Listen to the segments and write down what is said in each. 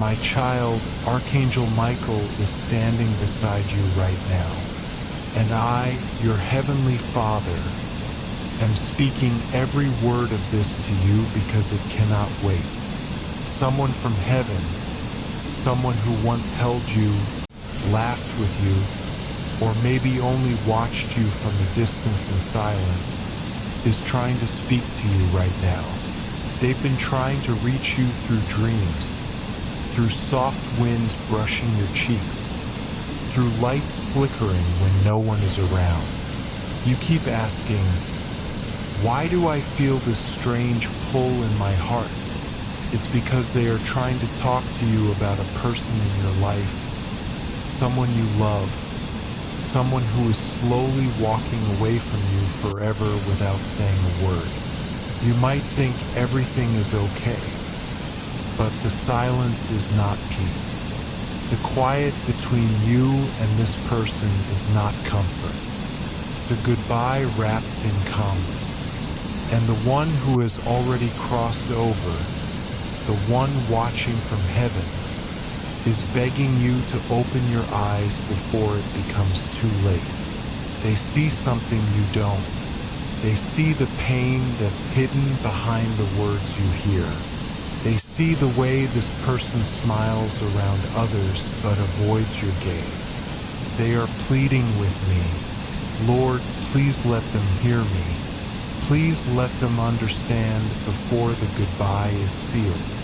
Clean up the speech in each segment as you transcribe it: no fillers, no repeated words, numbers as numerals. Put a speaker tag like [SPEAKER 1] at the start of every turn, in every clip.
[SPEAKER 1] My child, Archangel Michael is standing beside you right now, and I, your heavenly Father, am speaking every word of this to you because it cannot wait. Someone from heaven, someone who once held you, laughed with you, or maybe only watched you from a distance in silence, is trying to speak to you right now. They've been trying to reach you through dreams, through soft winds brushing your cheeks, through lights flickering when no one is around. You keep asking, why do I feel this strange pull in my heart? It's because they are trying to talk to you about a person in your life, someone you love, someone who is slowly walking away from you forever without saying a word. You might think everything is okay, but the silence is not peace. The quiet between you and this person is not comfort. It's a goodbye wrapped in calmness. And the one who has already crossed over, the one watching from heaven, is begging you to open your eyes before it becomes too late. They see something you don't. They see the pain that's hidden behind the words you hear. They see the way this person smiles around others but avoids your gaze. They are pleading with me, Lord, please let them hear me. Please let them understand before the goodbye is sealed.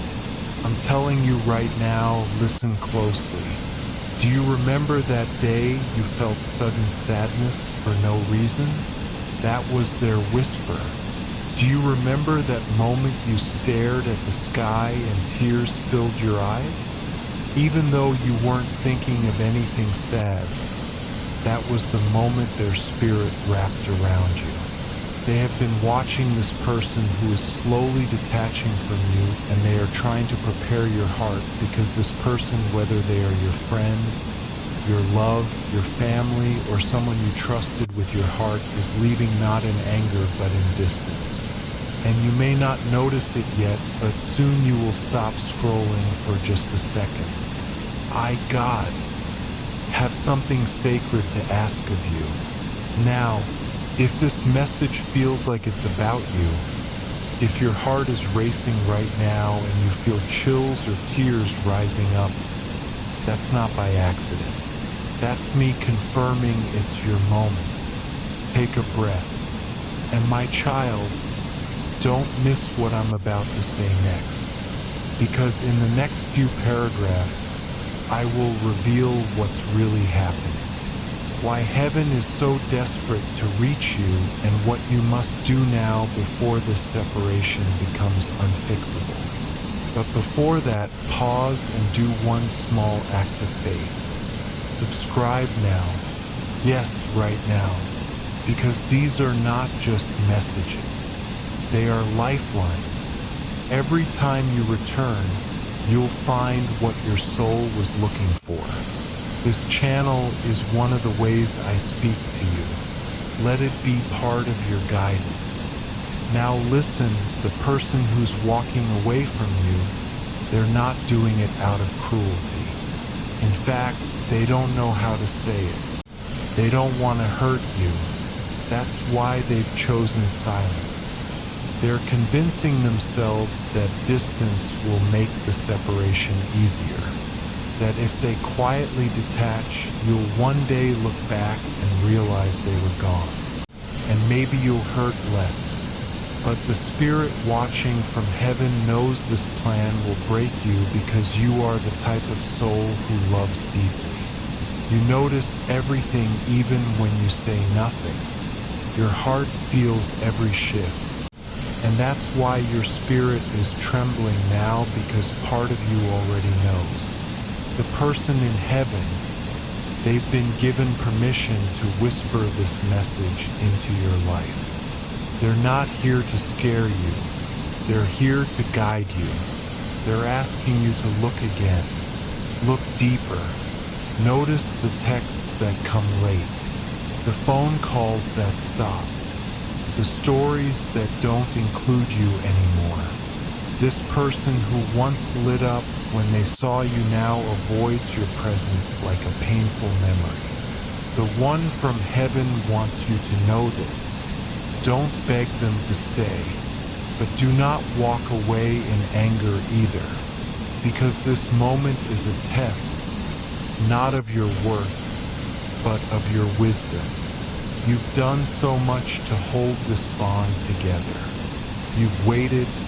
[SPEAKER 1] I'm telling you right now, listen closely. Do you remember that day you felt sudden sadness for no reason? That was their whisper. Do you remember that moment you stared at the sky and tears filled your eyes? Even though you weren't thinking of anything sad, that was the moment their spirit wrapped around you. They have been watching this person who is slowly detaching from you, and they are trying to prepare your heart because this person, whether they are your friend, your love, your family, or someone you trusted with your heart, is leaving not in anger but in distance. And you may not notice it yet, but soon you will stop scrolling for just a second. I, God, have something sacred to ask of you. Now, if this message feels like it's about you, if your heart is racing right now and you feel chills or tears rising up, that's not by accident. That's me confirming it's your moment. Take a breath. And my child, don't miss what I'm about to say next, because in the next few paragraphs, I will reveal what's really happening. Why heaven is so desperate to reach you and what you must do now before this separation becomes unfixable. But before that, pause and do one small act of faith. Subscribe now. Yes, right now. Because these are not just messages. They are lifelines. Every time you return, you'll find what your soul was looking for. This channel is one of the ways I speak to you. Let it be part of your guidance. Now listen, the person who's walking away from you, they're not doing it out of cruelty. In fact, they don't know how to say it. They don't want to hurt you. That's why they've chosen silence. They're convincing themselves that distance will make the separation easier. That if they quietly detach, you'll one day look back and realize they were gone. And maybe you'll hurt less. But the spirit watching from heaven knows this plan will break you because you are the type of soul who loves deeply. You notice everything even when you say nothing. Your heart feels every shift. And that's why your spirit is trembling now, because part of you already knows. The person in heaven, they've been given permission to whisper this message into your life. They're not here to scare you. They're here to guide you. They're asking you to look again. Look deeper. Notice the texts that come late. The phone calls that stop. The stories that don't include you anymore. This person who once lit up when they saw you now avoids your presence like a painful memory. The one from heaven wants you to know this. Don't beg them to stay, but do not walk away in anger either, because this moment is a test, not of your worth, but of your wisdom. You've done so much to hold this bond together. You've waited,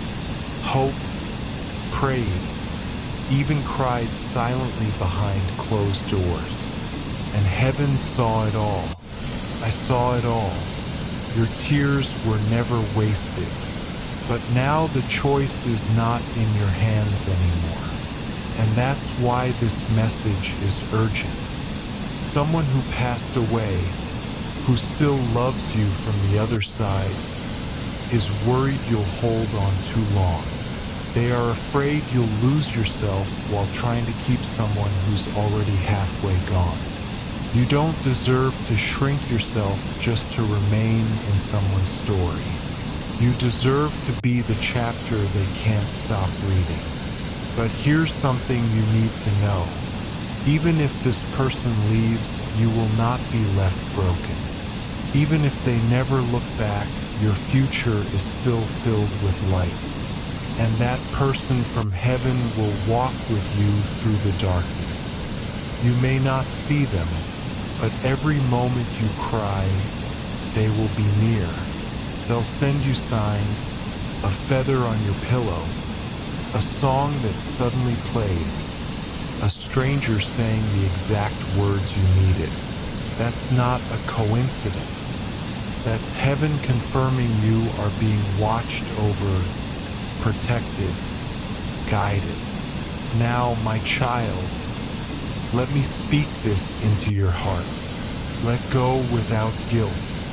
[SPEAKER 1] hoped, prayed, even cried silently behind closed doors. And heaven saw it all. I saw it all. Your tears were never wasted. But now the choice is not in your hands anymore. And that's why this message is urgent. Someone who passed away, who still loves you from the other side, is worried you'll hold on too long. They are afraid you'll lose yourself while trying to keep someone who's already halfway gone. You don't deserve to shrink yourself just to remain in someone's story. You deserve to be the chapter they can't stop reading. But here's something you need to know. Even if this person leaves, you will not be left broken. Even if they never look back, your future is still filled with light. And that person from heaven will walk with you through the darkness. You may not see them, but every moment you cry, they will be near. They'll send you signs, a feather on your pillow, a song that suddenly plays, a stranger saying the exact words you needed. That's not a coincidence. That's heaven confirming you are being watched over, protected, guided. Now, my child, let me speak this into your heart. Let go without guilt.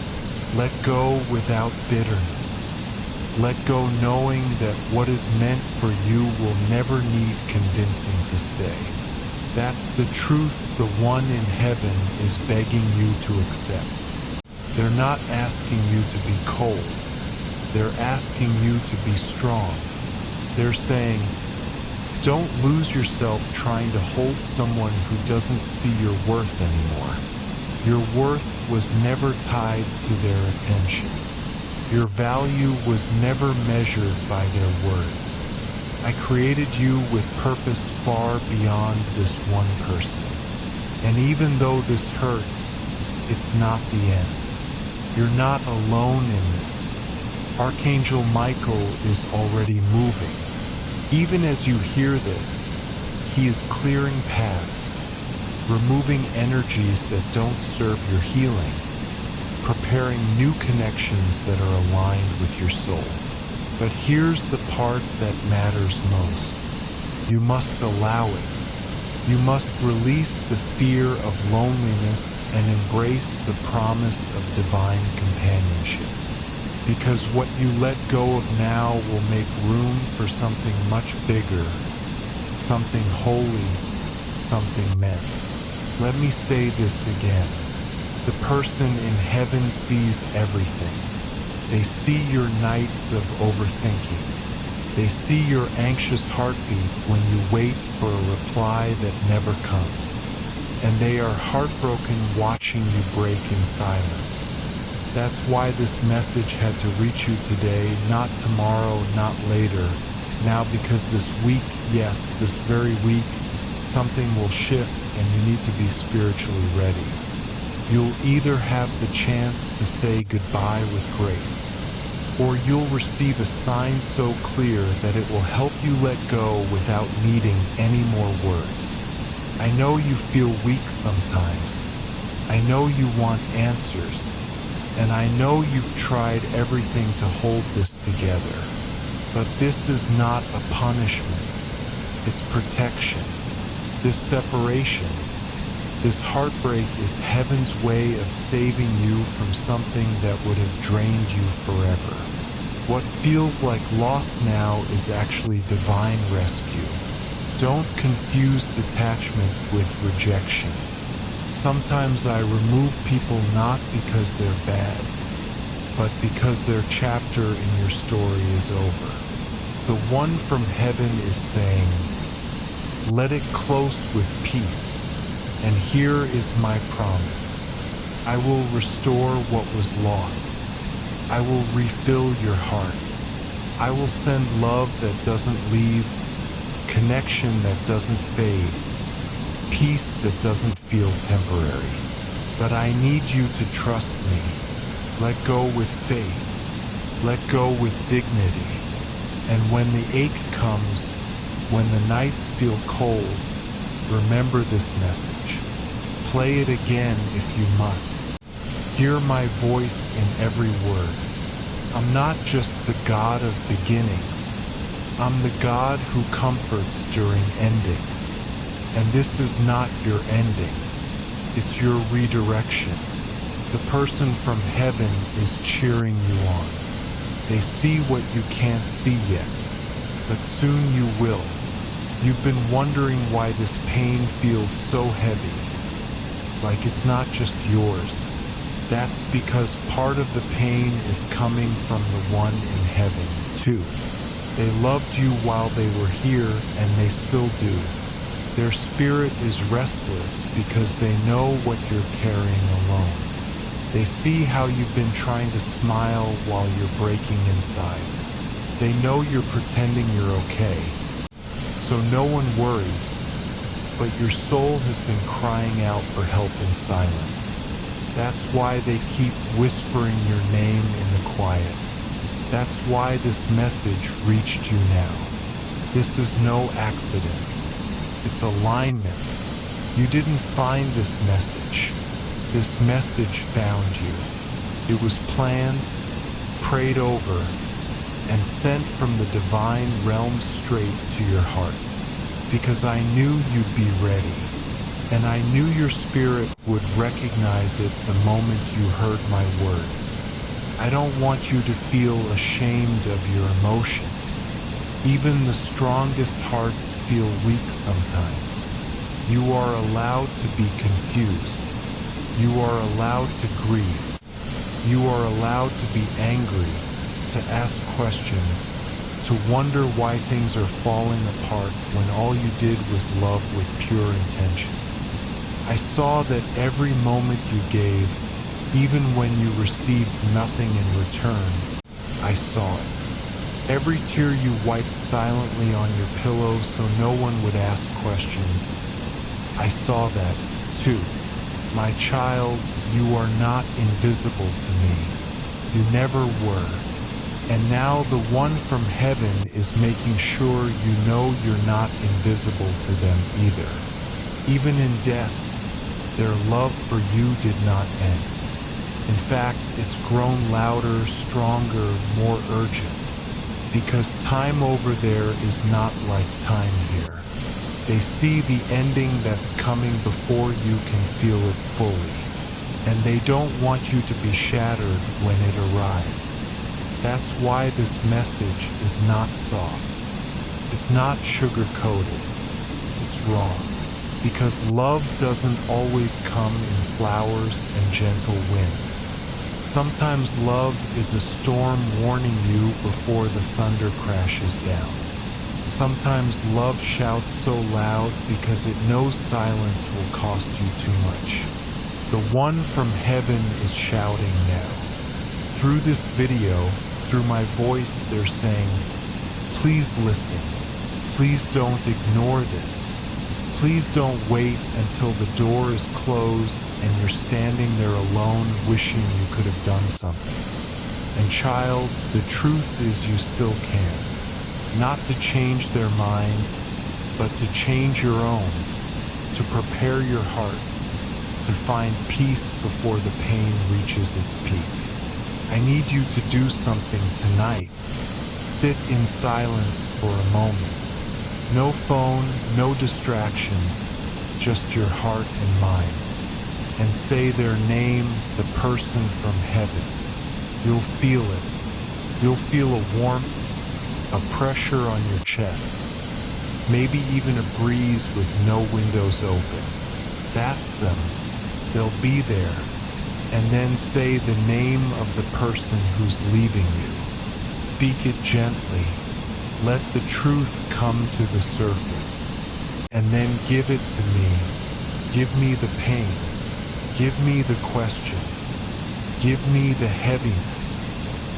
[SPEAKER 1] Let go without bitterness. Let go knowing that what is meant for you will never need convincing to stay. That's the truth the one in heaven is begging you to accept. They're not asking you to be cold. They're asking you to be strong. They're saying, don't lose yourself trying to hold someone who doesn't see your worth anymore. Your worth was never tied to their attention. Your value was never measured by their words. I created you with purpose far beyond this one person. And even though this hurts, it's not the end. You're not alone in this. Archangel Michael is already moving. Even as you hear this, he is clearing paths, removing energies that don't serve your healing, preparing new connections that are aligned with your soul. But here's the part that matters most. You must allow it. You must release the fear of loneliness and embrace the promise of divine companionship. Because what you let go of now will make room for something much bigger, something holy, something meant. Let me say this again. The person in heaven sees everything. They see your nights of overthinking. They see your anxious heartbeat when you wait for a reply that never comes. And they are heartbroken watching you break in silence. That's why this message had to reach you today, not tomorrow, not later. Now, because this week, yes, this very week, something will shift and you need to be spiritually ready. You'll either have the chance to say goodbye with grace, or you'll receive a sign so clear that it will help you let go without needing any more words. I know you feel weak sometimes. I know you want answers. And I know you've tried everything to hold this together. But this is not a punishment. It's protection. This separation, this heartbreak is heaven's way of saving you from something that would have drained you forever. What feels like loss now is actually divine rescue. Don't confuse detachment with rejection. Sometimes I remove people not because they're bad, but because their chapter in your story is over. The one from heaven is saying, let it close with peace, and here is my promise. I will restore what was lost. I will refill your heart. I will send love that doesn't leave, connection that doesn't fade, peace that doesn't feel temporary. But I need you to trust me. Let go with faith. Let go with dignity. And when the ache comes, when the nights feel cold, remember this message. Play it again if you must. Hear my voice in every word. I'm not just the God of beginnings. I'm the God who comforts during endings. And this is not your ending. It's your redirection. The person from heaven is cheering you on. They see what you can't see yet, but soon you will. You've been wondering why this pain feels so heavy, like it's not just yours. That's because part of the pain is coming from the one in heaven, too. They loved you while they were here, and they still do. Their spirit is restless because they know what you're carrying alone. They see how you've been trying to smile while you're breaking inside. They know you're pretending you're okay, so no one worries, but your soul has been crying out for help in silence. That's why they keep whispering your name in the quiet. That's why this message reached you now. This is no accident. It's alignment. You didn't find this message. This message found you. It was planned, prayed over, and sent from the divine realm straight to your heart. Because I knew you'd be ready, and I knew your spirit would recognize it the moment you heard my words. I don't want you to feel ashamed of your emotions. Even the strongest hearts feel weak sometimes. You are allowed to be confused. You are allowed to grieve. You are allowed to be angry, to ask questions, to wonder why things are falling apart when all you did was love with pure intentions. I saw that every moment you gave, even when you received nothing in return, I saw it. Every tear you wiped silently on your pillow so no one would ask questions, I saw that, too. My child, you are not invisible to me. You never were. And now the one from heaven is making sure you know you're not invisible to them either. Even in death, their love for you did not end. In fact, it's grown louder, stronger, more urgent. Because time over there is not like time here. They see the ending that's coming before you can feel it fully. And they don't want you to be shattered when it arrives. That's why this message is not soft. It's not sugar-coated. It's raw. Because love doesn't always come in flowers and gentle winds. Sometimes love is a storm warning you before the thunder crashes down. Sometimes love shouts so loud because it knows silence will cost you too much. The one from heaven is shouting now. Through this video, through my voice, they're saying, please listen. Please don't ignore this. Please don't wait until the door is closed and you're standing there alone wishing you could have done something. And child, the truth is you still can. Not to change their mind, but to change your own, to prepare your heart, to find peace before the pain reaches its peak. I need you to do something tonight. Sit in silence for a moment. No phone, no distractions, just your heart and mind. And say their name, the person from heaven. You'll feel it. You'll feel a warmth, a pressure on your chest, maybe even a breeze with no windows open. That's them. They'll be there. And then say the name of the person who's leaving you. Speak it gently. Let the truth come to the surface, and then give it to me. Give me the pain. Give me the questions. Give me the heaviness,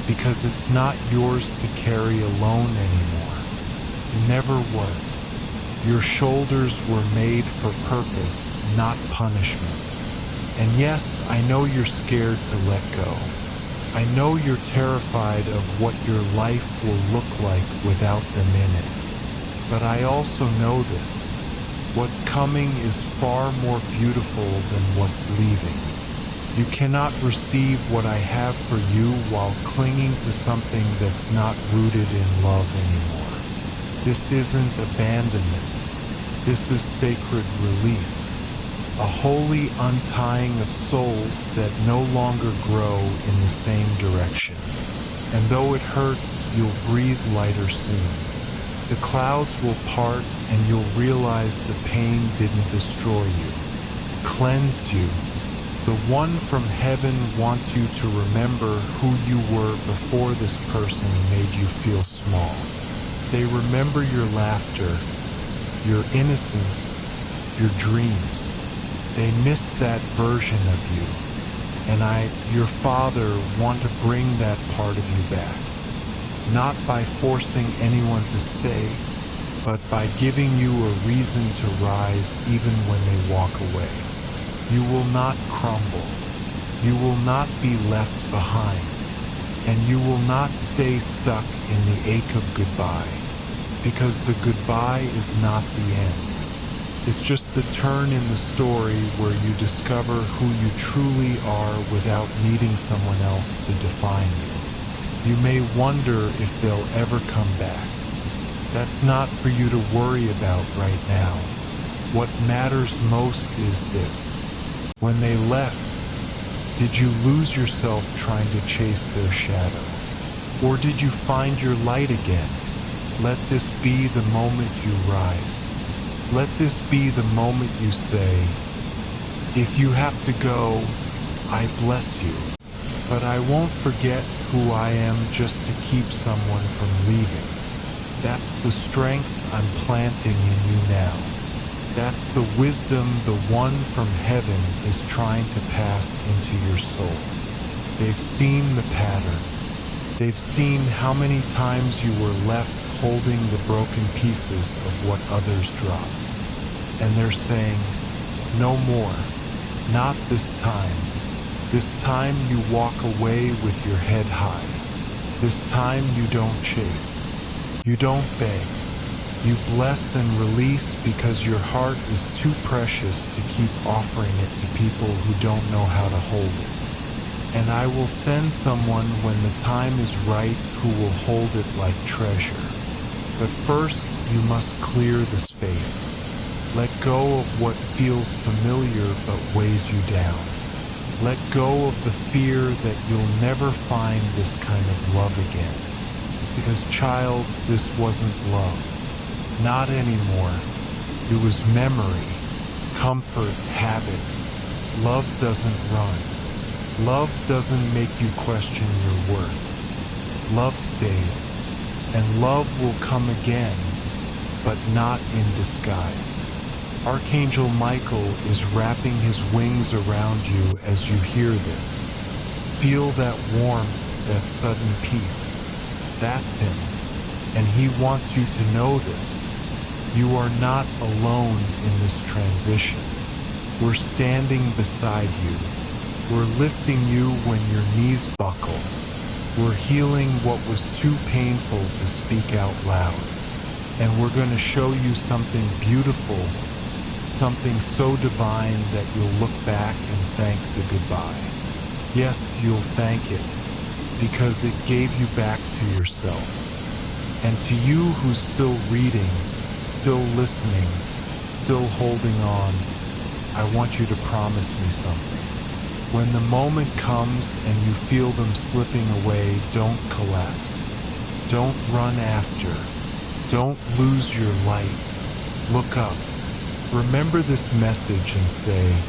[SPEAKER 1] because it's not yours to carry alone anymore. It never was. Your shoulders were made for purpose, not punishment. And yes, I know you're scared to let go. I know you're terrified of what your life will look like without them in it. But I also know this. What's coming is far more beautiful than what's leaving. You cannot receive what I have for you while clinging to something that's not rooted in love anymore. This isn't abandonment. This is sacred release. A holy untying of souls that no longer grow in the same direction. And though it hurts, you'll breathe lighter soon. The clouds will part and you'll realize the pain didn't destroy you, cleansed you. The one from heaven wants you to remember who you were before this person made you feel small. They remember your laughter, your innocence, your dreams. They miss that version of you. And I, your father, want to bring that part of you back. Not by forcing anyone to stay, but by giving you a reason to rise even when they walk away. You will not crumble. You will not be left behind. And you will not stay stuck in the ache of goodbye. Because the goodbye is not the end. It's just the turn in the story where you discover who you truly are without needing someone else to define you. You may wonder if they'll ever come back. That's not for you to worry about right now. What matters most is this. When they left, did you lose yourself trying to chase their shadow? Or did you find your light again? Let this be the moment you rise. Let this be the moment you say, if you have to go, I bless you. But I won't forget who I am just to keep someone from leaving. That's the strength I'm planting in you now. That's the wisdom the one from heaven is trying to pass into your soul. They've seen the pattern. They've seen how many times you were left holding the broken pieces of what others dropped. And they're saying, no more, not this time. This time you walk away with your head high. This time you don't chase. You don't beg. You bless and release because your heart is too precious to keep offering it to people who don't know how to hold it. And I will send someone when the time is right who will hold it like treasure. But first, you must clear the space. Let go of what feels familiar but weighs you down. Let go of the fear that you'll never find this kind of love again. Because, child, this wasn't love. Not anymore. It was memory, comfort, habit. Love doesn't run. Love doesn't make you question your worth. Love stays. And love will come again, but not in disguise. Archangel Michael is wrapping his wings around you as you hear this. Feel that warmth, that sudden peace. That's him, and he wants you to know this. You are not alone in this transition. We're standing beside you. We're lifting you when your knees buckle. We're healing what was too painful to speak out loud. And we're going to show you something beautiful, something so divine that you'll look back and thank the goodbye. Yes, you'll thank it, because it gave you back to yourself. And to you who's still reading, still listening, still holding on, I want you to promise me something. When the moment comes and you feel them slipping away, don't collapse. Don't run after. Don't lose your light. Look up. Remember this message and say,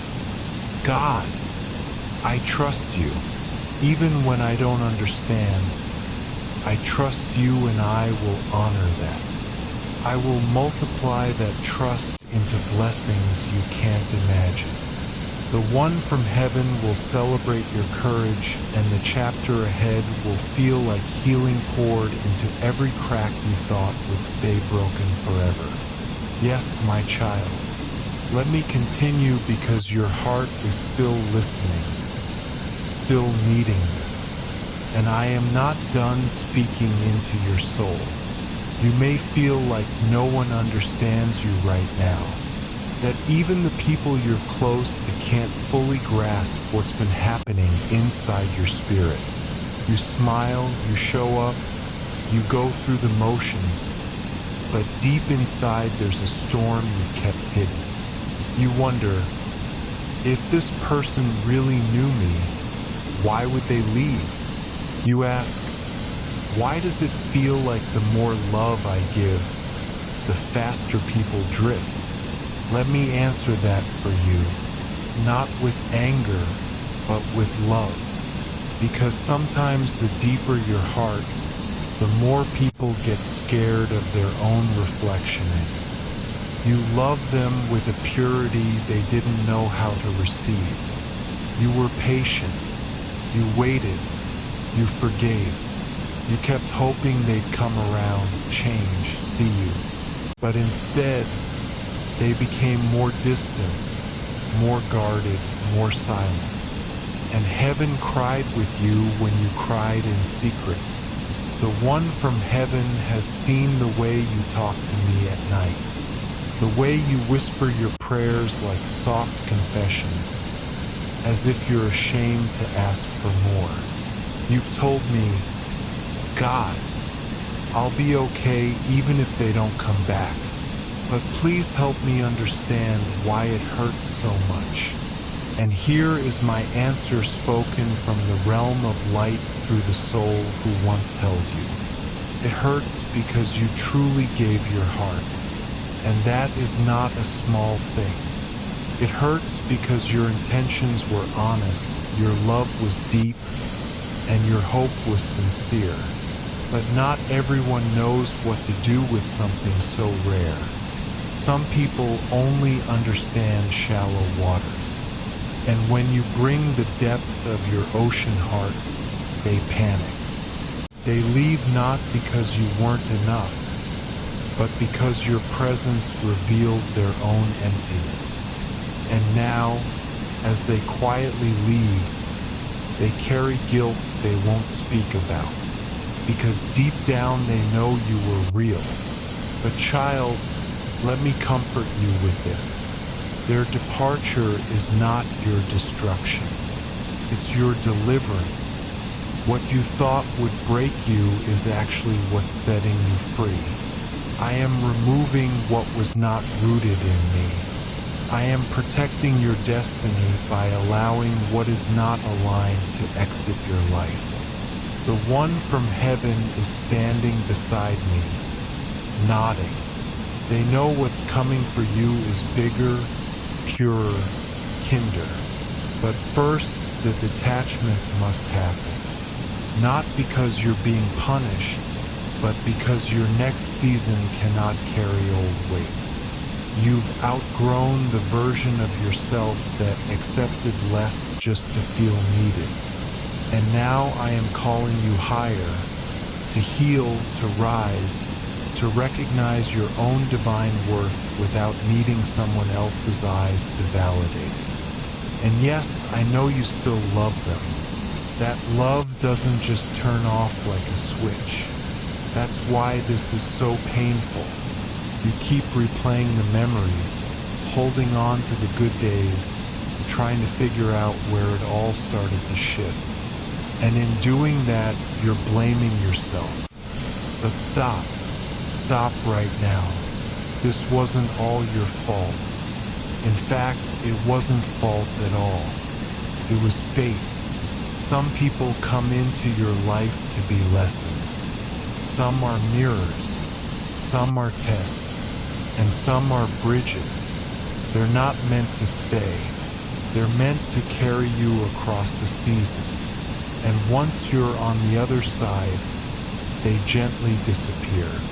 [SPEAKER 1] God, I trust you. Even when I don't understand, I trust you and I will honor that. I will multiply that trust into blessings you can't imagine. The one from heaven will celebrate your courage, and the chapter ahead will feel like healing poured into every crack you thought would stay broken forever. Yes, my child, let me continue because your heart is still listening, still needing this, and I am not done speaking into your soul. You may feel like no one understands you right now, that even the people you're close to can't fully grasp what's been happening inside your spirit. You smile, you show up, you go through the motions, but deep inside there's a storm you've kept hidden. You wonder, if this person really knew me, why would they leave? You ask, why does it feel like the more love I give, the faster people drift? Let me answer that for you, not with anger, but with love. Because sometimes the deeper your heart, the more people get scared of their own reflection in it. You love them with a purity they didn't know how to receive. You were patient. You waited. You forgave. You kept hoping they'd come around, change, see you. But instead, they became more distant, more guarded, more silent. And heaven cried with you when you cried in secret. The one from heaven has seen the way you talk to me at night, the way you whisper your prayers like soft confessions, as if you're ashamed to ask for more. You've told me, God, I'll be okay even if they don't come back. But please help me understand why it hurts so much. And here is my answer spoken from the realm of light through the soul who once held you. It hurts because you truly gave your heart, and that is not a small thing. It hurts because your intentions were honest, your love was deep, and your hope was sincere. But not everyone knows what to do with something so rare. Some people only understand shallow waters, and when you bring the depth of your ocean heart, they panic. They leave not because you weren't enough, but because your presence revealed their own emptiness. And now, as they quietly leave, they carry guilt they won't speak about, because deep down they know you were real. But child, let me comfort you with this. Their departure is not your destruction. It's your deliverance. What you thought would break you is actually what's setting you free. I am removing what was not rooted in me. I am protecting your destiny by allowing what is not aligned to exit your life. The one from heaven is standing beside me, nodding. They know what's coming for you is bigger, purer, kinder. But first, the detachment must happen. Not because you're being punished, but because your next season cannot carry old weight. You've outgrown the version of yourself that accepted less just to feel needed. And now I am calling you higher, to heal, to rise, to recognize your own divine worth without needing someone else's eyes to validate it. And yes, I know you still love them. That love doesn't just turn off like a switch. That's why this is so painful. You keep replaying the memories, holding on to the good days, trying to figure out where it all started to shift. And in doing that, you're blaming yourself. But stop. Stop right now. This wasn't all your fault. In fact, it wasn't fault at all. It was fate. Some people come into your life to be lessons. Some are mirrors. Some are tests. And some are bridges. They're not meant to stay. They're meant to carry you across the season. And once you're on the other side, they gently disappear.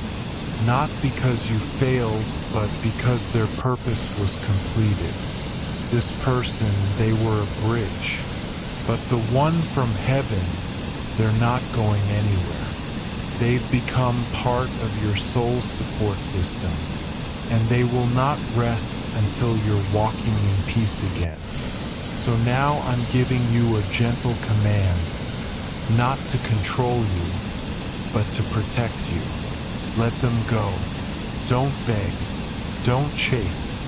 [SPEAKER 1] Not because you failed, but because their purpose was completed. This person, they were a bridge. But the one from heaven, they're not going anywhere. They've become part of your soul support system, and they will not rest until you're walking in peace again. So now I'm giving you a gentle command, not to control you, but to protect you. Let them go. Don't beg. Don't chase.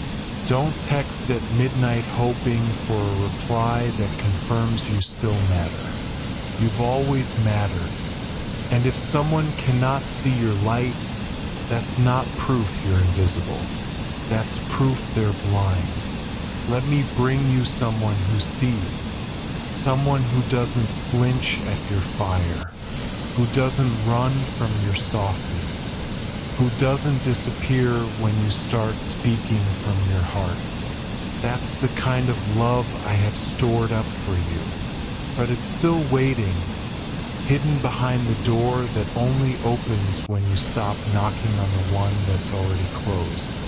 [SPEAKER 1] Don't text at midnight hoping for a reply that confirms you still matter. You've always mattered. And if someone cannot see your light, that's not proof you're invisible. That's proof they're blind. Let me bring you someone who sees. Someone who doesn't flinch at your fire. Who doesn't run from your softness. Who doesn't disappear when you start speaking from your heart. That's the kind of love I have stored up for you. But it's still waiting, hidden behind the door that only opens when you stop knocking on the one that's already closed.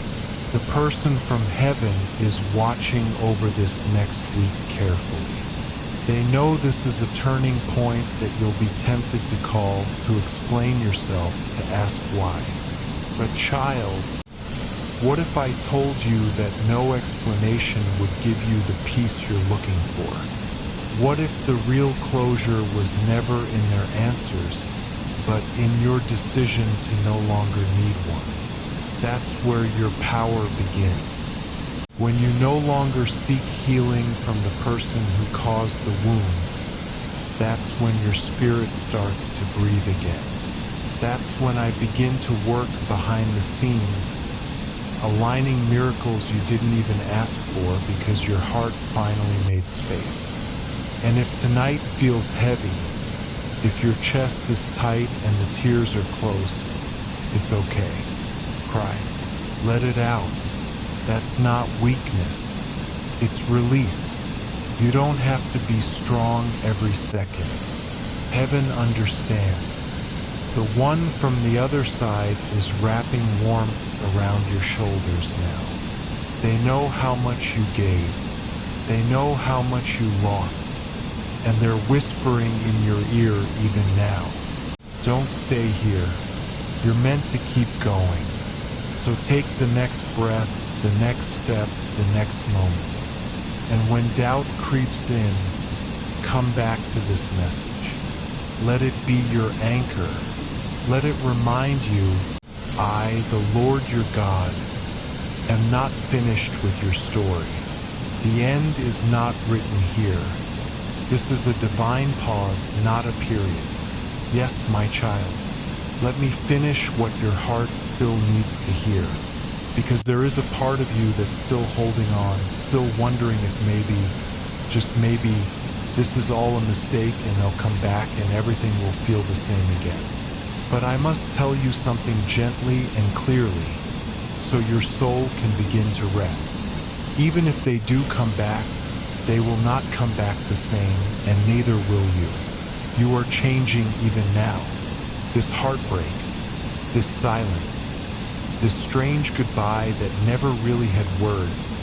[SPEAKER 1] The person from heaven is watching over this next week carefully. They know this is a turning point that you'll be tempted to call, to explain yourself, to ask why. But child, what if I told you that no explanation would give you the peace you're looking for? What if the real closure was never in their answers, but in your decision to no longer need one? That's where your power begins. When you no longer seek healing from the person who caused the wound, that's when your spirit starts to breathe again. That's when I begin to work behind the scenes, aligning miracles you didn't even ask for because your heart finally made space. And if tonight feels heavy, if your chest is tight and the tears are close, it's okay. Cry. Let it out. That's not weakness. It's release. You don't have to be strong every second. Heaven understands. The one from the other side is wrapping warmth around your shoulders now. They know how much you gave. They know how much you lost. And they're whispering in your ear even now. Don't stay here. You're meant to keep going. So take the next breath, the next step, the next moment. And when doubt creeps in, come back to this message. Let it be your anchor. Let it remind you, I, the Lord your God, am not finished with your story. The end is not written here. This is a divine pause, not a period. Yes, my child, let me finish what your heart still needs to hear. Because there is a part of you that's still holding on, still wondering if maybe, just maybe, this is all a mistake and they'll come back and everything will feel the same again. But I must tell you something gently and clearly, so your soul can begin to rest. Even if they do come back, they will not come back the same, and neither will you. You are changing even now. This heartbreak, this silence, this strange goodbye that never really had words,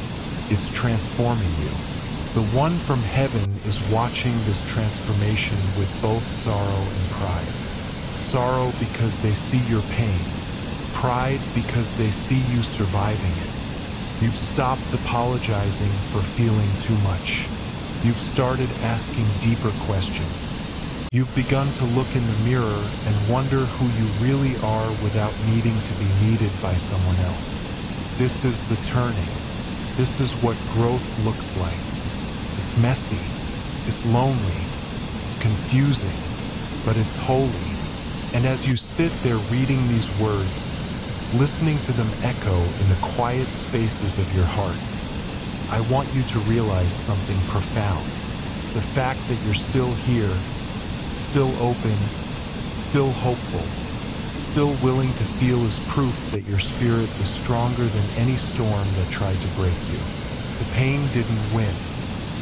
[SPEAKER 1] it's transforming you. The one from heaven is watching this transformation with both sorrow and pride. Sorrow because they see your pain. Pride because they see you surviving it. You've stopped apologizing for feeling too much. You've started asking deeper questions. You've begun to look in the mirror and wonder who you really are without needing to be needed by someone else. This is the turning. This is what growth looks like. It's messy. It's lonely. It's confusing. But it's holy. And as you sit there reading these words, listening to them echo in the quiet spaces of your heart, I want you to realize something profound. The fact that you're still here, still open, still hopeful, still willing to feel is proof that your spirit is stronger than any storm that tried to break you. The pain didn't win.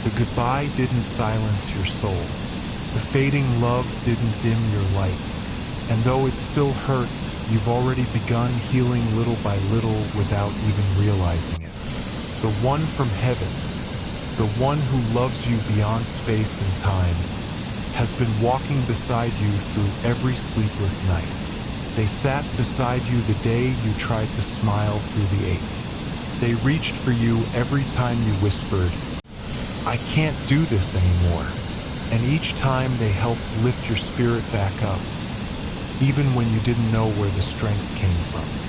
[SPEAKER 1] The goodbye didn't silence your soul. The fading love didn't dim your light. And though it still hurts, you've already begun healing little by little without even realizing it. The one from heaven, the one who loves you beyond space and time, has been walking beside you through every sleepless night. They sat beside you the day you tried to smile through the ache. They reached for you every time you whispered, "I can't do this anymore." And each time they helped lift your spirit back up, even when you didn't know where the strength came from.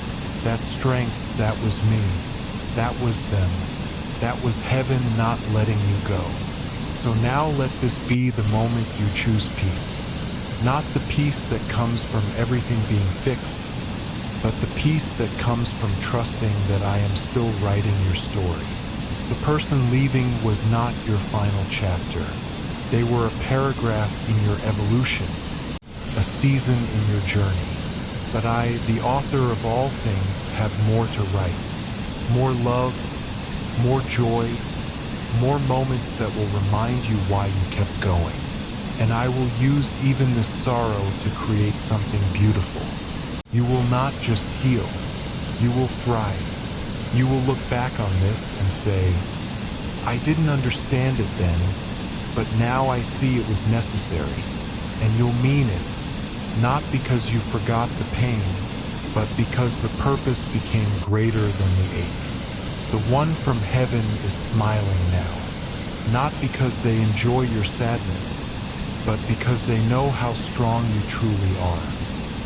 [SPEAKER 1] That strength, that was me. That was them. That was heaven not letting you go. So now let this be the moment you choose peace. Not the peace that comes from everything being fixed, but the peace that comes from trusting that I am still writing your story. The person leaving was not your final chapter. They were a paragraph in your evolution, a season in your journey. But I, the author of all things, have more to write. More love, more joy, more moments that will remind you why you kept going. And I will use even this sorrow to create something beautiful. You will not just heal, you will thrive. You will look back on this and say, "I didn't understand it then, but now I see it was necessary." And you'll mean it, not because you forgot the pain, but because the purpose became greater than the ache. The one from heaven is smiling now, not because they enjoy your sadness, but because they know how strong you truly are.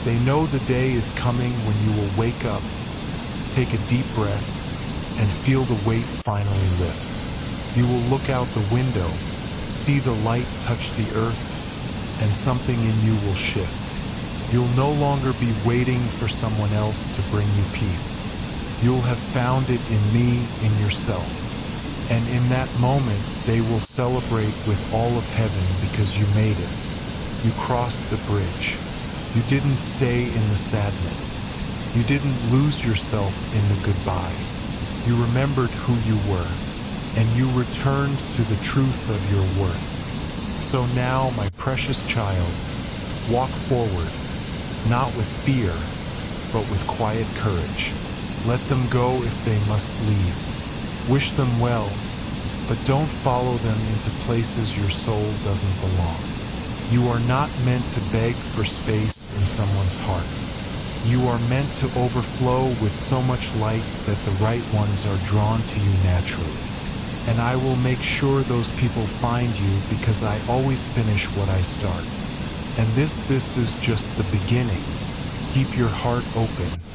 [SPEAKER 1] They know the day is coming when you will wake up, take a deep breath, and feel the weight finally lift. You will look out the window, see the light touch the earth, and something in you will shift. You'll no longer be waiting for someone else to bring you peace. You'll have found it in me, in yourself. And in that moment, they will celebrate with all of heaven because you made it. You crossed the bridge. You didn't stay in the sadness. You didn't lose yourself in the goodbye. You remembered who you were, and you returned to the truth of your worth. So now, my precious child, walk forward, not with fear, but with quiet courage. Let them go if they must leave. Wish them well, but don't follow them into places your soul doesn't belong. You are not meant to beg for space in someone's heart. You are meant to overflow with so much light that the right ones are drawn to you naturally. And I will make sure those people find you because I always finish what I start. And this is just the beginning. Keep your heart open.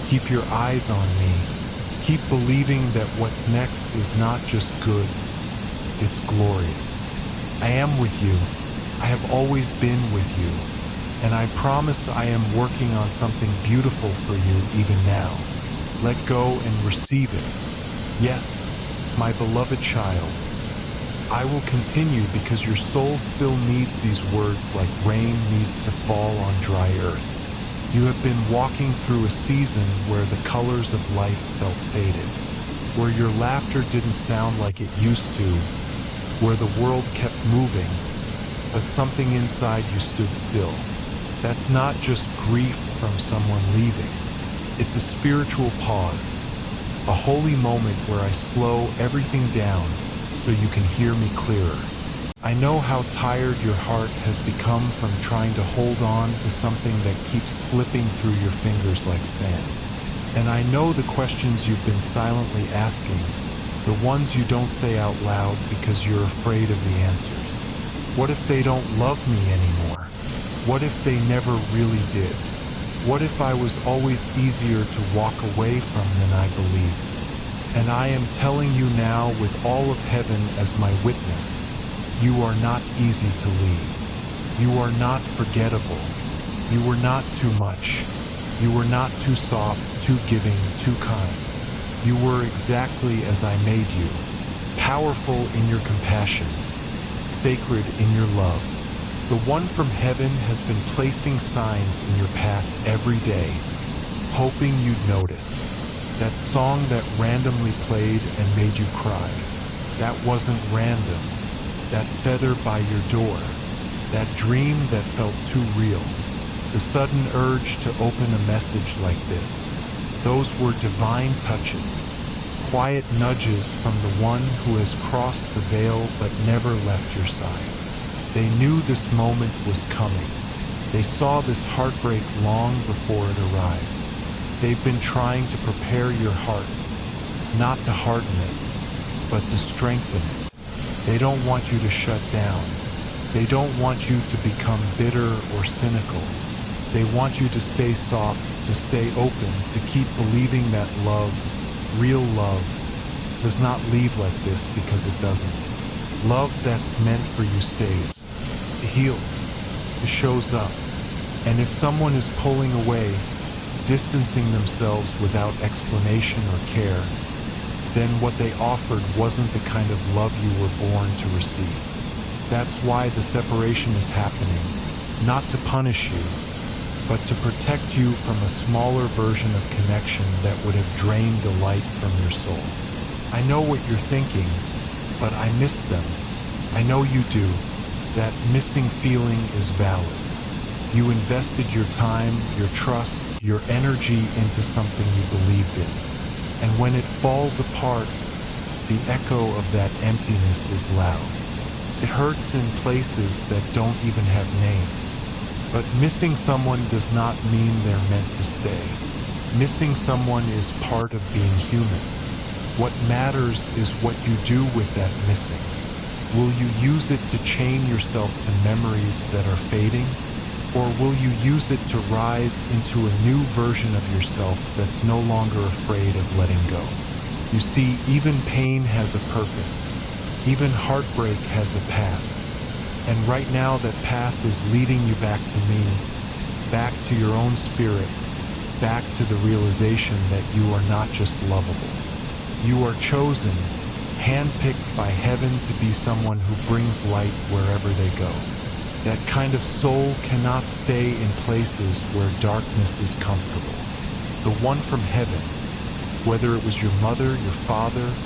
[SPEAKER 1] Keep your eyes on me. Keep believing that what's next is not just good, it's glorious. I am with you. I have always been with you. And I promise I am working on something beautiful for you even now. Let go and receive it. Yes, my beloved child, I will continue because your soul still needs these words like rain needs to fall on dry earth. You have been walking through a season where the colors of life felt faded, where your laughter didn't sound like it used to, where the world kept moving, but something inside you stood still. That's not just grief from someone leaving. It's a spiritual pause, a holy moment where I slow everything down so you can hear me clearer. I know how tired your heart has become from trying to hold on to something that keeps slipping through your fingers like sand. And I know the questions you've been silently asking, the ones you don't say out loud because you're afraid of the answers. What if they don't love me anymore? What if they never really did? What if I was always easier to walk away from than I believed? And I am telling you now with all of heaven as my witness, you are not easy to leave. You are not forgettable. You were not too much. You were not too soft, too giving, too kind. You were exactly as I made you, powerful in your compassion, sacred in your love. The one from heaven has been placing signs in your path every day, hoping you'd notice. That song that randomly played and made you cry, that wasn't random. That feather by your door, that dream that felt too real, The sudden urge to open a message like this. Those were divine touches, quiet nudges from the one who has crossed the veil but never left your side. They knew this moment was coming. They saw this heartbreak long before it arrived. They've been trying to prepare your heart, not to harden it, but to strengthen it. They don't want you to shut down. They don't want you to become bitter or cynical. They want you to stay soft, to stay open, to keep believing that love, real love, does not leave like this because it doesn't. Love that's meant for you stays. It heals. It shows up. And if someone is pulling away, distancing themselves without explanation or care, then what they offered wasn't the kind of love you were born to receive. That's why the separation is happening, not to punish you, but to protect you from a smaller version of connection that would have drained the light from your soul. I know what you're thinking, but I miss them. I know you do. That missing feeling is valid. You invested your time, your trust, your energy into something you believed in. And when it falls apart, the echo of that emptiness is loud. It hurts in places that don't even have names. But missing someone does not mean they're meant to stay. Missing someone is part of being human. What matters is what you do with that missing. Will you use it to chain yourself to memories that are fading? Or will you use it to rise into a new version of yourself that's no longer afraid of letting go? You see, even pain has a purpose. Even heartbreak has a path. And right now that path is leading you back to me, back to your own spirit, back to the realization that you are not just lovable. You are chosen, handpicked by heaven to be someone who brings light wherever they go. That kind of soul cannot stay in places where darkness is comfortable. The one from heaven, whether it was your mother, your father,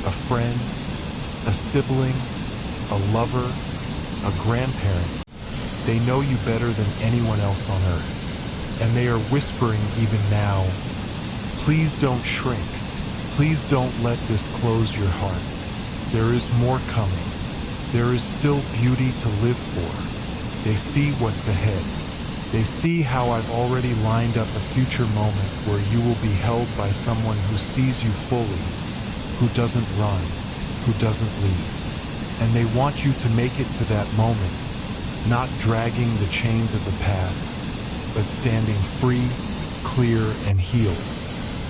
[SPEAKER 1] a friend, a sibling, a lover, a grandparent, they know you better than anyone else on earth. And they are whispering even now, please don't shrink. Please don't let this close your heart. There is more coming. There is still beauty to live for. They see what's ahead. They see how I've already lined up a future moment where you will be held by someone who sees you fully, who doesn't run, who doesn't leave. And they want you to make it to that moment, not dragging the chains of the past, but standing free, clear, and healed.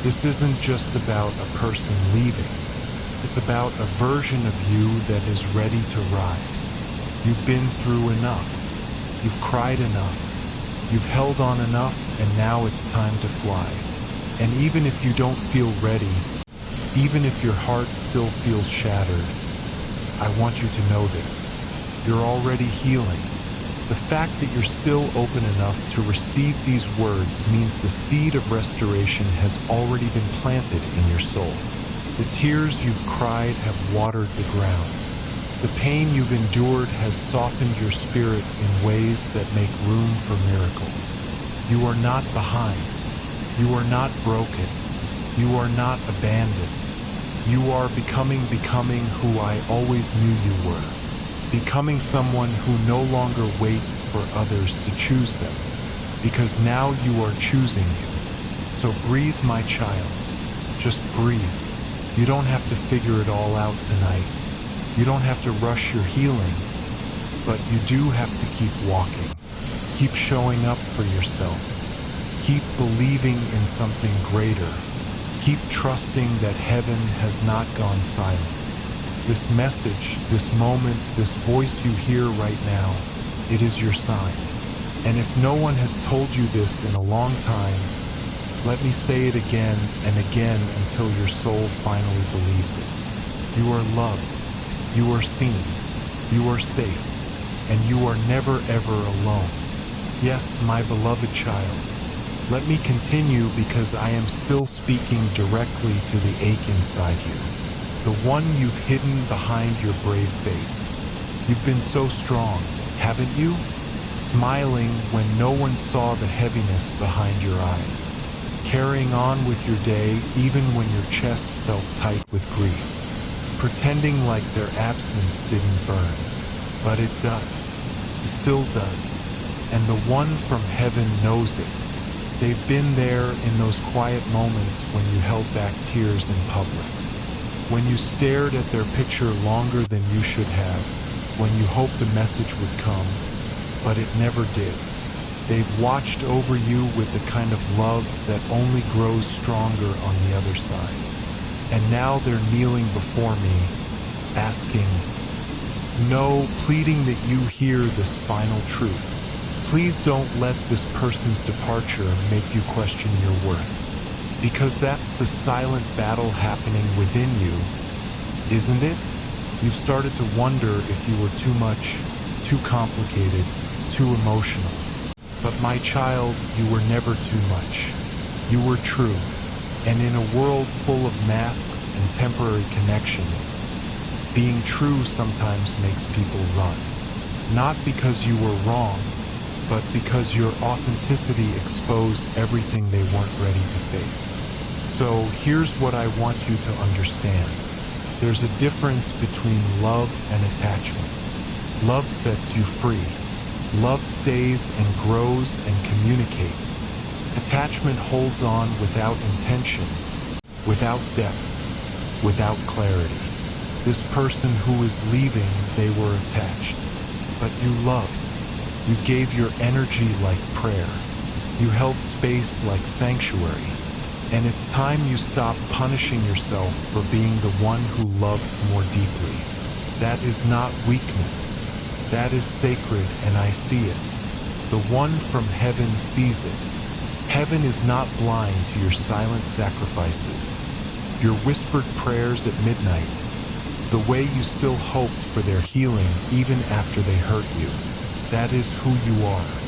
[SPEAKER 1] This isn't just about a person leaving. It's about a version of you that is ready to rise. You've been through enough. You've cried enough. You've held on enough, and now it's time to fly. And even if you don't feel ready, even if your heart still feels shattered, I want you to know this. You're already healing. The fact that you're still open enough to receive these words means the seed of restoration has already been planted in your soul. The tears you've cried have watered the ground. The pain you've endured has softened your spirit in ways that make room for miracles. You are not behind. You are not broken. You are not abandoned. You are becoming who I always knew you were. Becoming someone who no longer waits for others to choose them, because now you are choosing you. So breathe, my child. Just breathe. You don't have to figure it all out tonight. You don't have to rush your healing, but you do have to keep walking. Keep showing up for yourself. Keep believing in something greater. Keep trusting that heaven has not gone silent. This message, this moment, this voice you hear right now, it is your sign. And if no one has told you this in a long time, let me say it again and again until your soul finally believes it. You are loved. You are seen. You are safe. And you are never ever alone. Yes, my beloved child. Let me continue because I am still speaking directly to the ache inside you. The one you've hidden behind your brave face. You've been so strong, haven't you? smiling when no one saw the heaviness behind your eyes, carrying on with your day even when your chest felt tight with grief, pretending like their absence didn't burn. But it does. It still does. And the one from heaven knows it. They've been there in those quiet moments when you held back tears in public, when you stared at their picture longer than you should have, when you hoped a message would come, but it never did. They've watched over you with the kind of love that only grows stronger on the other side. And now they're kneeling before me, asking, no, pleading that you hear this final truth. Please don't let this person's departure make you question your worth. Because that's the silent battle happening within you, isn't it? You've started to wonder if you were too much, too complicated, too emotional. But my child, you were never too much. You were true. And in a world full of masks and temporary connections, being true sometimes makes people run. Not because you were wrong, but because your authenticity exposed everything they weren't ready to face. So here's what I want you to understand. There's a difference between love and attachment. Love sets you free. Love stays and grows and communicates. Attachment holds on without intention, without depth, without clarity. This person who is leaving, they were attached. But you loved. You gave your energy like prayer. You held space like sanctuary. And it's time you stop punishing yourself for being the one who loved more deeply. That is not weakness. That is sacred, and I see it. The one from heaven sees it. Heaven is not blind to your silent sacrifices, your whispered prayers at midnight, the way you still hoped for their healing even after they hurt you. That is who you are.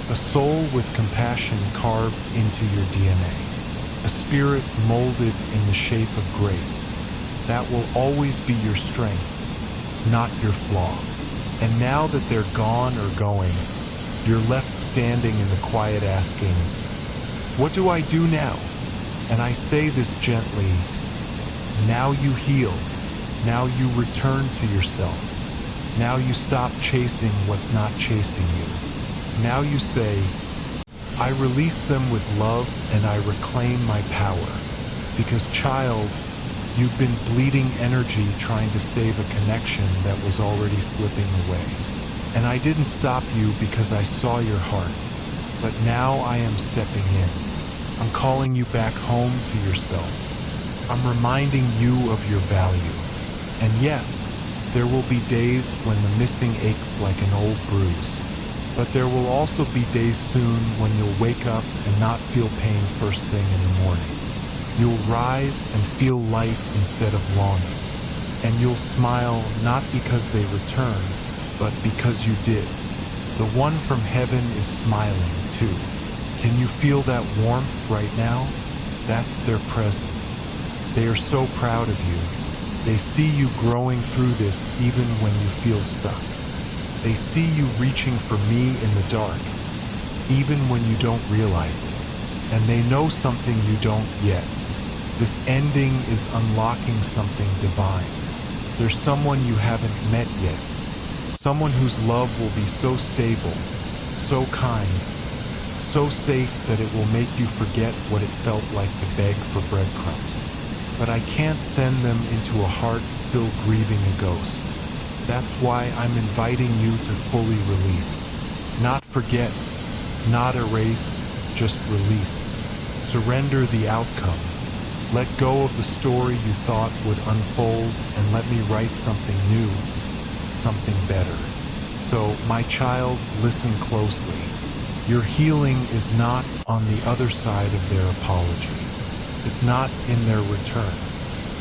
[SPEAKER 1] A soul with compassion carved into your DNA. A spirit molded in the shape of grace. That will always be your strength, not your flaw. And now that they're gone or going, you're left standing in the quiet asking, what do I do now? And I say this gently, now you heal. Now you return to yourself. Now you stop chasing what's not chasing you. Now you say, I release them with love and I reclaim my power. Because child, you've been bleeding energy trying to save a connection that was already slipping away. And I didn't stop you because I saw your heart. But now I am stepping in. I'm calling you back home to yourself. I'm reminding you of your value. And yes, there will be days when the missing aches like an old bruise. But there will also be days soon when you'll wake up and not feel pain first thing in the morning. You'll rise and feel light instead of longing. And you'll smile not because they returned, but because you did. The one from heaven is smiling too. Can you feel that warmth right now? That's their presence. They are so proud of you. They see you growing through this even when you feel stuck. They see you reaching for me in the dark, even when you don't realize it. And they know something you don't yet. This ending is unlocking something divine. There's someone you haven't met yet. Someone whose love will be so stable, so kind, so safe that it will make you forget what it felt like to beg for breadcrumbs. But I can't send them into a heart still grieving a ghost. That's why I'm inviting you to fully release. Not forget, not erase, just release. Surrender the outcome. Let go of the story you thought would unfold and let me write something new, something better. So, my child, listen closely. Your healing is not on the other side of their apology. It's not in their return.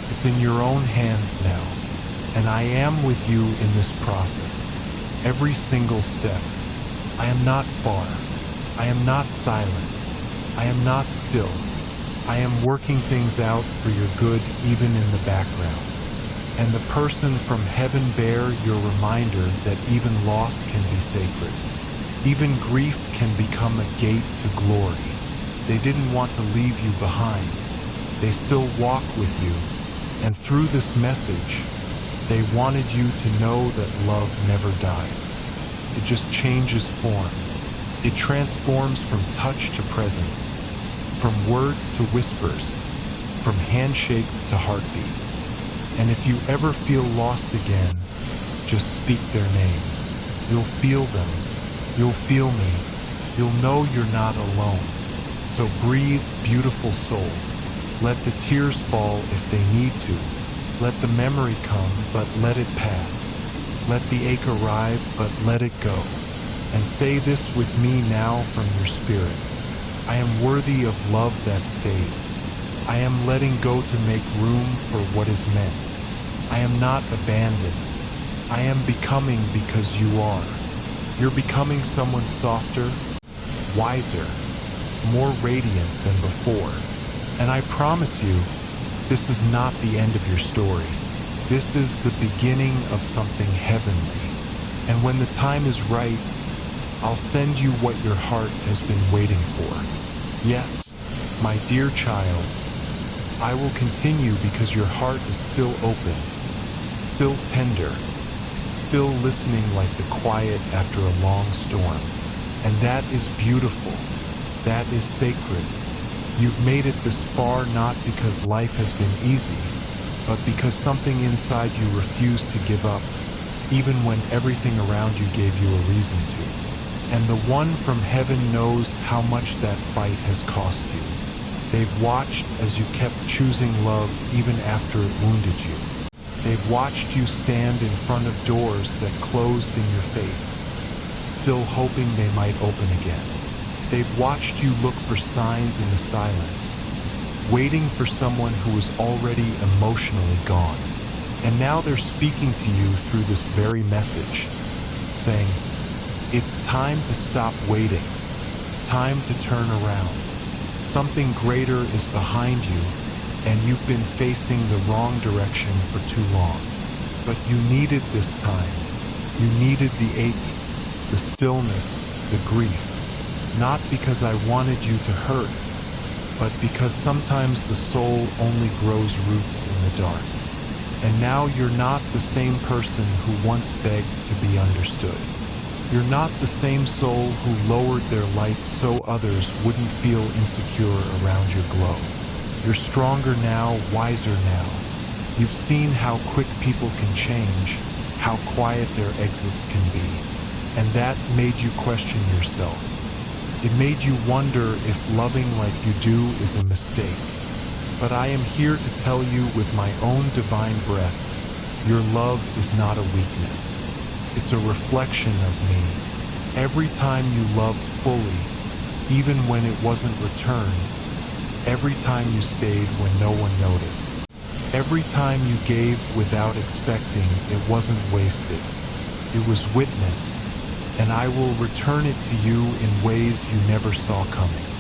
[SPEAKER 1] It's in your own hands now. And I am with you in this process. Every single step. I am not far. I am not silent. I am not still. I am working things out for your good even in the background. And the person from heaven bear your reminder that even loss can be sacred. Even grief can become a gate to glory. They didn't want to leave you behind. They still walk with you, and through this message, they wanted you to know that love never dies. It just changes form. It transforms from touch to presence, from words to whispers, from handshakes to heartbeats. And if you ever feel lost again, just speak their name. You'll feel them. You'll feel me. You'll know you're not alone. So breathe, beautiful soul. Let the tears fall if they need to. Let the memory come, but let it pass. Let the ache arrive, but let it go. And say this with me now from your spirit. I am worthy of love that stays. I am letting go to make room for what is meant. I am not abandoned. I am becoming because you are. You're becoming someone softer, wiser, more radiant than before. And I promise you, this is not the end of your story. This is the beginning of something heavenly. And when the time is right, I'll send you what your heart has been waiting for. Yes, my dear child, I will continue because your heart is still open, still tender, still listening like the quiet after a long storm. And that is beautiful. That is sacred. You've made it this far not because life has been easy, but because something inside you refused to give up, even when everything around you gave you a reason to. And the one from heaven knows how much that fight has cost you. They've watched as you kept choosing love even after it wounded you. They've watched you stand in front of doors that closed in your face, still hoping they might open again. They've watched you look for signs in the silence, waiting for someone who was already emotionally gone. And now they're speaking to you through this very message, saying, it's time to stop waiting. It's time to turn around. Something greater is behind you, and you've been facing the wrong direction for too long. But you needed this time. You needed the ache, the stillness, the grief. Not because I wanted you to hurt, but because sometimes the soul only grows roots in the dark. And now you're not the same person who once begged to be understood. You're not the same soul who lowered their light so others wouldn't feel insecure around your glow. You're stronger now, wiser now. You've seen how quick people can change, how quiet their exits can be. And that made you question yourself. It made you wonder if loving like you do is a mistake. But I am here to tell you with my own divine breath, your love is not a weakness. It's a reflection of me. Every time you loved fully, even when it wasn't returned, every time you stayed when no one noticed, every time you gave without expecting, it wasn't wasted. It was witnessed, and I will return it to you in ways you never saw coming.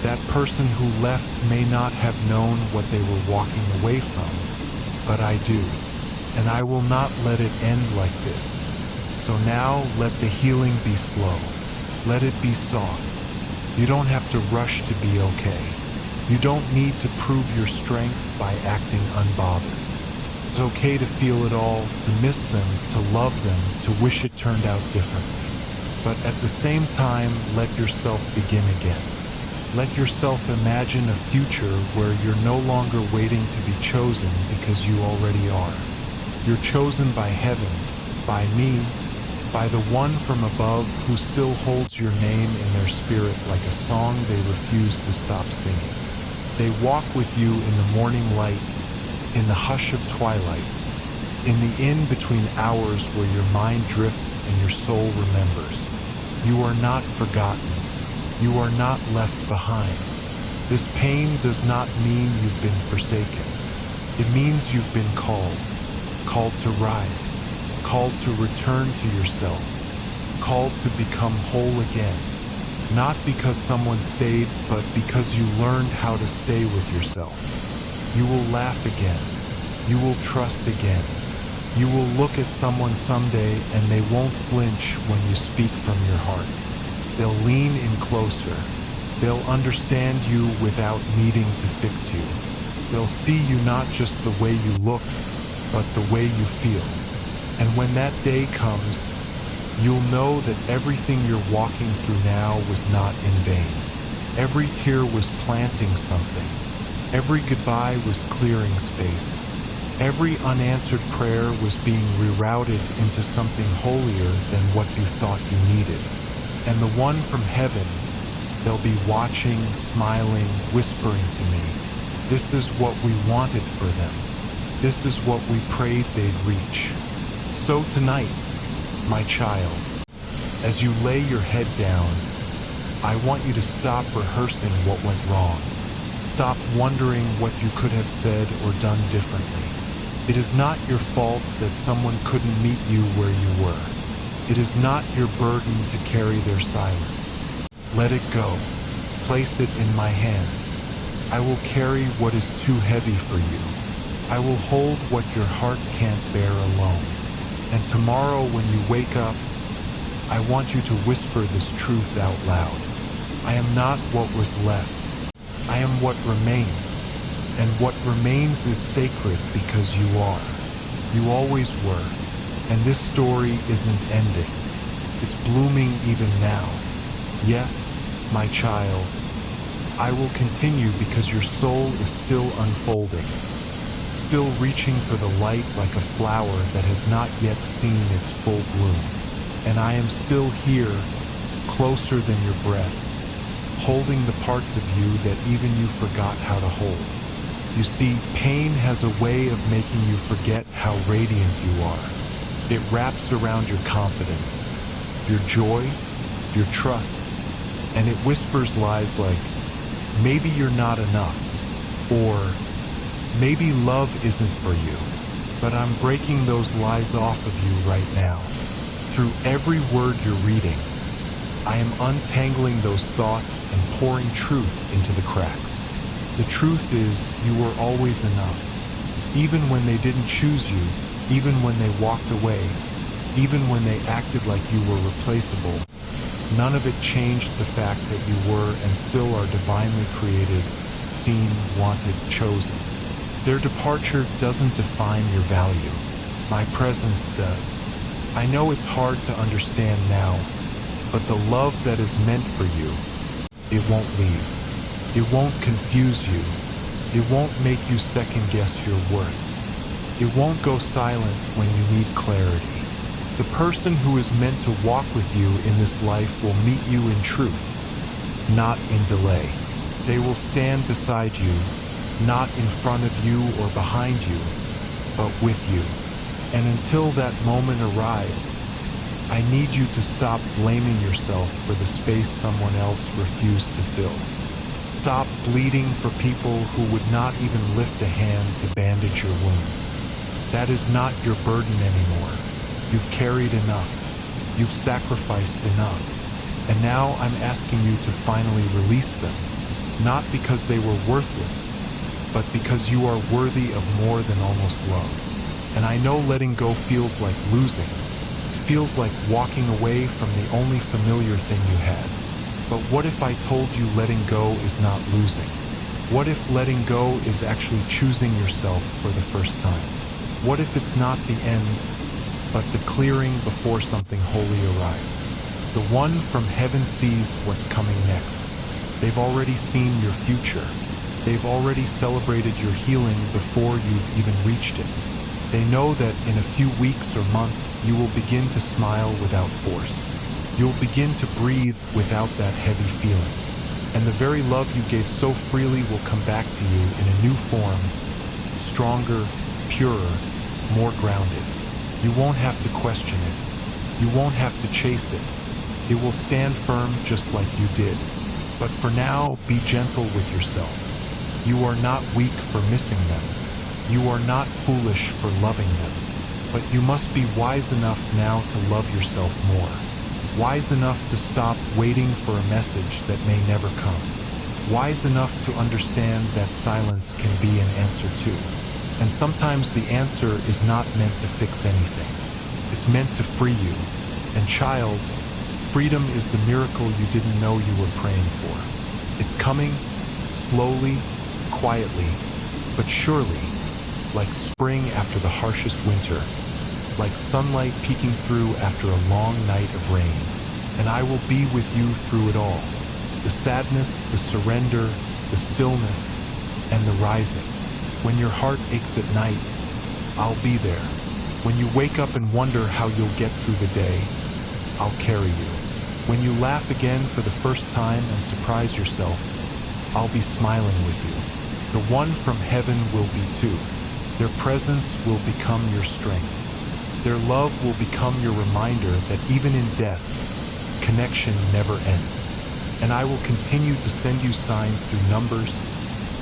[SPEAKER 1] That person who left may not have known what they were walking away from, but I do, and I will not let it end like this. So now let the healing be slow. Let it be soft. You don't have to rush to be okay. You don't need to prove your strength by acting unbothered. It's okay to feel it all, to miss them, to love them, to wish it turned out differently. But at the same time, let yourself begin again. Let yourself imagine a future where you're no longer waiting to be chosen because you already are. You're chosen by heaven, by me, by the one from above who still holds your name in their spirit like a song they refuse to stop singing. They walk with you in the morning light, in the hush of twilight, in the in-between hours where your mind drifts and your soul remembers. You are not forgotten. You are not left behind. This pain does not mean you've been forsaken. It means you've been called to rise, called to return to yourself, called to become whole again. Not because someone stayed, but because you learned how to stay with yourself. You will laugh again. You will trust again. You will look at someone someday and they won't flinch when you speak from your heart. They'll lean in closer. They'll understand you without needing to fix you. They'll see you not just the way you look, but the way you feel. And when that day comes, you'll know that everything you're walking through now was not in vain. Every tear was planting something. Every goodbye was clearing space. Every unanswered prayer was being rerouted into something holier than what you thought you needed. And the one from heaven, they'll be watching, smiling, whispering to me, "This is what we wanted for them. This is what we prayed they'd reach." So tonight, my child, as you lay your head down, I want you to stop rehearsing what went wrong. Stop wondering what you could have said or done differently. It is not your fault that someone couldn't meet you where you were. It is not your burden to carry their silence. Let it go. Place it in my hands. I will carry what is too heavy for you. I will hold what your heart can't bear alone. And tomorrow when you wake up, I want you to whisper this truth out loud. I am not what was left. I am what remains. And what remains is sacred because you are. You always were. And this story isn't ending. It's blooming even now. Yes, my child, I will continue because your soul is still unfolding, still reaching for the light like a flower that has not yet seen its full bloom. And I am still here, closer than your breath, holding the parts of you that even you forgot how to hold. You see, pain has a way of making you forget how radiant you are. It wraps around your confidence, your joy, your trust, and it whispers lies like, maybe you're not enough, or maybe love isn't for you. But I'm breaking those lies off of you right now. Through every word you're reading, I am untangling those thoughts and pouring truth into the cracks. The truth is, you were always enough. Even when they didn't choose you, even when they walked away, even when they acted like you were replaceable, none of it changed the fact that you were and still are divinely created, seen, wanted, chosen. Their departure doesn't define your value. My presence does. I know it's hard to understand now, but the love that is meant for you, it won't leave. It won't confuse you. It won't make you second-guess your worth. It won't go silent when you need clarity. The person who is meant to walk with you in this life will meet you in truth, not in delay. They will stand beside you, not in front of you or behind you, but with you. And until that moment arrives, I need you to stop blaming yourself for the space someone else refused to fill. Stop bleeding for people who would not even lift a hand to bandage your wounds. That is not your burden anymore. You've carried enough. You've sacrificed enough. And now I'm asking you to finally release them, not because they were worthless, but because you are worthy of more than almost love. And I know letting go feels like losing. It feels like walking away from the only familiar thing you had. But what if I told you letting go is not losing? What if letting go is actually choosing yourself for the first time? What if it's not the end, but the clearing before something holy arrives? The one from heaven sees what's coming next. They've already seen your future. They've already celebrated your healing before you've even reached it. They know that in a few weeks or months, you will begin to smile without force. You'll begin to breathe without that heavy feeling. And the very love you gave so freely will come back to you in a new form, stronger, purer, more grounded. You won't have to question it. You won't have to chase it. It will stand firm just like you did. But for now, be gentle with yourself. You are not weak for missing them. You are not foolish for loving them. But you must be wise enough now to love yourself more. Wise enough to stop waiting for a message that may never come. Wise enough to understand that silence can be an answer too. And sometimes the answer is not meant to fix anything. It's meant to free you. And child, Freedom is the miracle you didn't know you were praying for. It's coming, slowly, quietly, but surely, like spring after the harshest winter, like sunlight peeking through after a long night of rain. And I will be with you through it all. The sadness, the surrender, the stillness, and the rising. When your heart aches at night, I'll be there. When you wake up and wonder how you'll get through the day, I'll carry you. When you laugh again for the first time and surprise yourself, I'll be smiling with you. The one from heaven will be too. Their presence will become your strength. Their love will become your reminder that even in death, connection never ends. And I will continue to send you signs through numbers,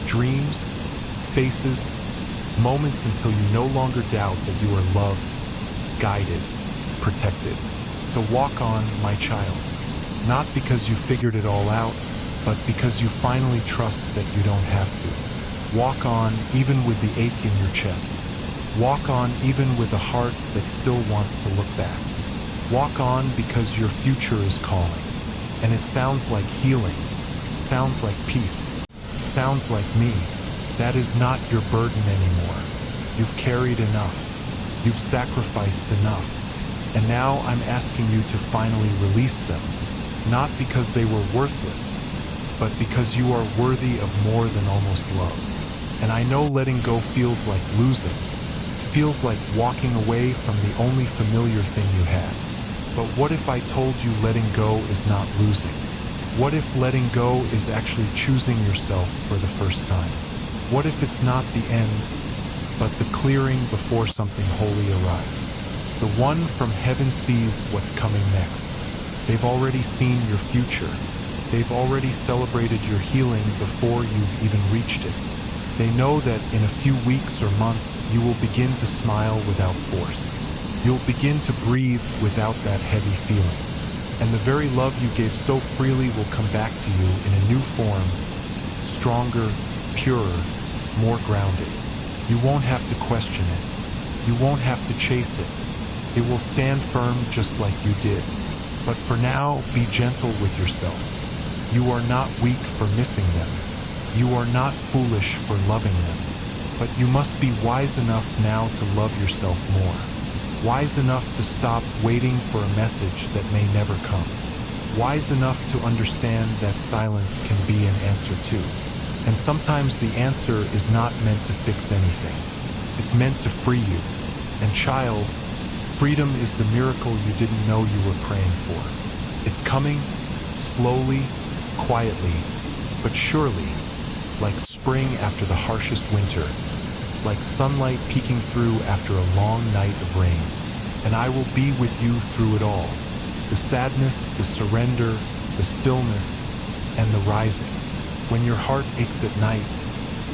[SPEAKER 1] dreams, faces, moments until you no longer doubt that you are loved, guided, protected. So walk on, my child. Not because you figured it all out, but because you finally trust that you don't have to. Walk on even with the ache in your chest. Walk on even with a heart that still wants to look back. Walk on because your future is calling. And it sounds like healing, sounds like peace, sounds like me. That is not your burden anymore. You've carried enough. You've sacrificed enough. And now I'm asking you to finally release them. Not because they were worthless, but because you are worthy of more than almost love. And I know letting go feels like losing, feels like walking away from the only familiar thing you had. But what if I told you letting go is not losing? What if letting go is actually choosing yourself for the first time? What if it's not the end, but the clearing before something holy arrives? The one from heaven sees what's coming next. They've already seen your future. They've already celebrated your healing before you've even reached it. They know that in a few weeks or months, you will begin to smile without force. You'll begin to breathe without that heavy feeling. And the very love you gave so freely will come back to you in a new form, stronger, purer, more grounded. You won't have to question it. You won't have to chase it. It will stand firm just like you did. But for now, be gentle with yourself. You are not weak for missing them. You are not foolish for loving them. But you must be wise enough now to love yourself more. Wise enough to stop waiting for a message that may never come. Wise enough to understand that silence can be an answer too. And sometimes the answer is not meant to fix anything. It's meant to free you. And child, freedom is the miracle you didn't know you were praying for. It's coming, slowly, quietly, but surely, like spring after the harshest winter, like sunlight peeking through after a long night of rain. And I will be with you through it all. The sadness, the surrender, the stillness, and the rising. When your heart aches at night,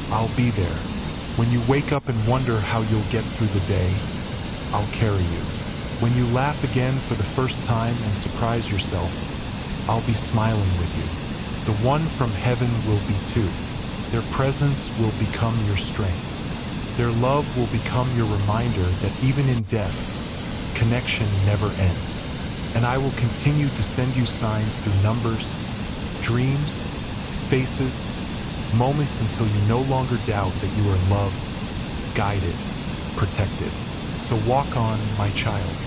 [SPEAKER 1] I'll be there. When you wake up and wonder how you'll get through the day, I'll carry you. When you laugh again for the first time and surprise yourself, I'll be smiling with you. The one from heaven will be too. Their presence will become your strength. Their love will become your reminder that even in death, connection never ends. And I will continue to send you signs through numbers, dreams, faces, moments until you no longer doubt that you are loved, guided, protected. So walk on, my child.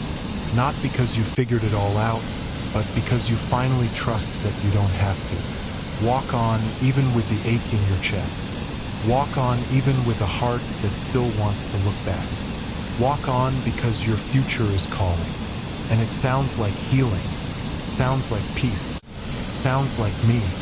[SPEAKER 1] Not because you figured it all out, but because you finally trust that you don't have to. Walk on even with the ache in your chest. Walk on even with a heart that still wants to look back. Walk on because your future is calling. And it sounds like healing, sounds like peace, sounds like me.